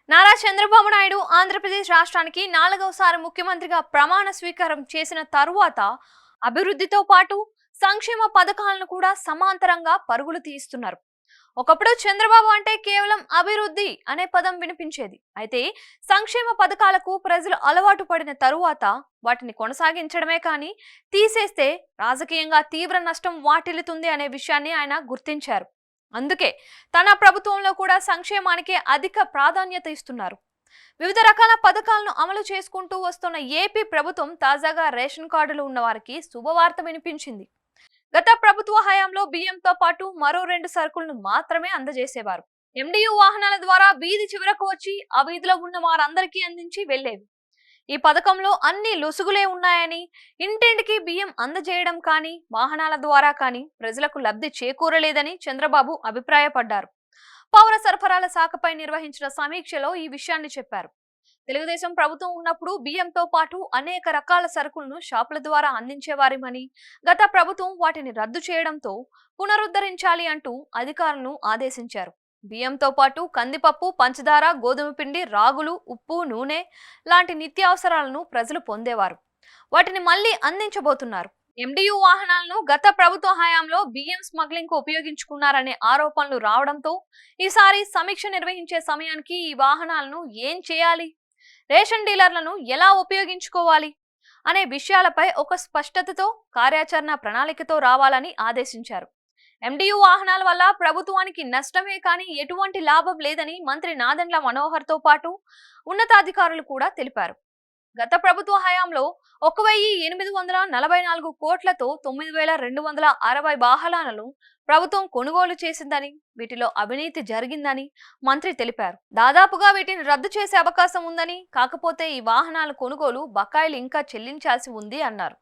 నారా చంద్రబాబు నాయుడు ఆంధ్రప్రదేశ్ రాష్ట్రానికి 4వసారి ముఖ్యమంత్రిగా ప్రమాణ స్వీకారం చేసిన తరువాత అభివృద్ధితో పాటు సంక్షేమ పథకాలను కూడా సమాంతరంగా పరుగులు తీస్తున్నారు. ఒకప్పుడు చంద్రబాబు అంటే కేవలం అభివృద్ధి అనే పదం వినిపించేది. అయితే సంక్షేమ పథకాలకు ప్రజలు అలవాటు పడిన తరువాత వాటిని కొనసాగించడమే కానీ తీసేస్తే రాజకీయంగా తీవ్ర నష్టం వాటిల్లుతుంది అనే విషయాన్ని ఆయన గుర్తించారు. అందుకే తన ప్రభుత్వంలో కూడా సంక్షేమానికి అధిక ప్రాధాన్యత ఇస్తున్నారు. వివిధ రకాల పథకాలను అమలు చేసుకుంటూ వస్తున్న ఏపీ ప్రభుత్వం తాజాగా రేషన్ కార్డులు ఉన్న వారికి శుభవార్త వినిపించింది. గత ప్రభుత్వ హయాంలో బియ్యంతో పాటు మరో 2 సరుకులను మాత్రమే అందజేసేవారు. ఎండియు వాహనాల ద్వారా వీధి చివరకు వచ్చి ఆ వీధిలో ఉన్న వారందరికీ అందించి వెళ్లేవి. ఈ పథకంలో అన్ని లొసుగులే ఉన్నాయని, ఇంటింటికి బియ్యం అందజేయడం కానీ వాహనాల ద్వారా కానీ ప్రజలకు లబ్ధి చేకూరలేదని చంద్రబాబు అభిప్రాయపడ్డారు. పౌర సరఫరాల శాఖపై నిర్వహించిన సమీక్షలో ఈ విషయాన్ని చెప్పారు. తెలుగుదేశం ప్రభుత్వం ఉన్నప్పుడు బియ్యంతో పాటు అనేక రకాల సరుకులను షాపుల ద్వారా అందించేవారిమని, గత ప్రభుత్వం వాటిని రద్దు చేయడంతో పునరుద్ధరించాలి అంటూ అధికారులను ఆదేశించారు. బియ్యంతో పాటు కందిపప్పు, పంచదార, గోధుమ పిండి, రాగులు, ఉప్పు, నూనె లాంటి నిత్యావసరాలను ప్రజలు పొందేవారు. వాటిని మళ్లీ అందించబోతున్నారు. ఎండియు వాహనాలను గత ప్రభుత్వ హయాంలో బియ్యం స్మగ్లింగ్ కు ఉపయోగించుకున్నారనే ఆరోపణలు రావడంతో ఈసారి సమీక్ష నిర్వహించే సమయానికి ఈ వాహనాలను ఏం చేయాలి, రేషన్ డీలర్లను ఎలా ఉపయోగించుకోవాలి అనే విషయాలపై ఒక స్పష్టతతో కార్యాచరణ ప్రణాళికతో రావాలని ఆదేశించారు. ఎండియు వాహనాల వల్ల ప్రభుత్వానికి నష్టమే కానీ ఎటువంటి లాభం లేదని మంత్రి నాదెండ్ల మనోహర్ తో పాటు ఉన్నతాధికారులు కూడా తెలిపారు. గత ప్రభుత్వ హయాంలో 1,844 కోట్లతో 9,260 వాహనాలను ప్రభుత్వం కొనుగోలు చేసిందని, వీటిలో అవినీతి జరిగిందని మంత్రి తెలిపారు. దాదాపుగా వీటిని రద్దు చేసే అవకాశం ఉందని, కాకపోతే ఈ వాహనాల కొనుగోలు బకాయిలు ఇంకా చెల్లించాల్సి ఉంది అన్నారు.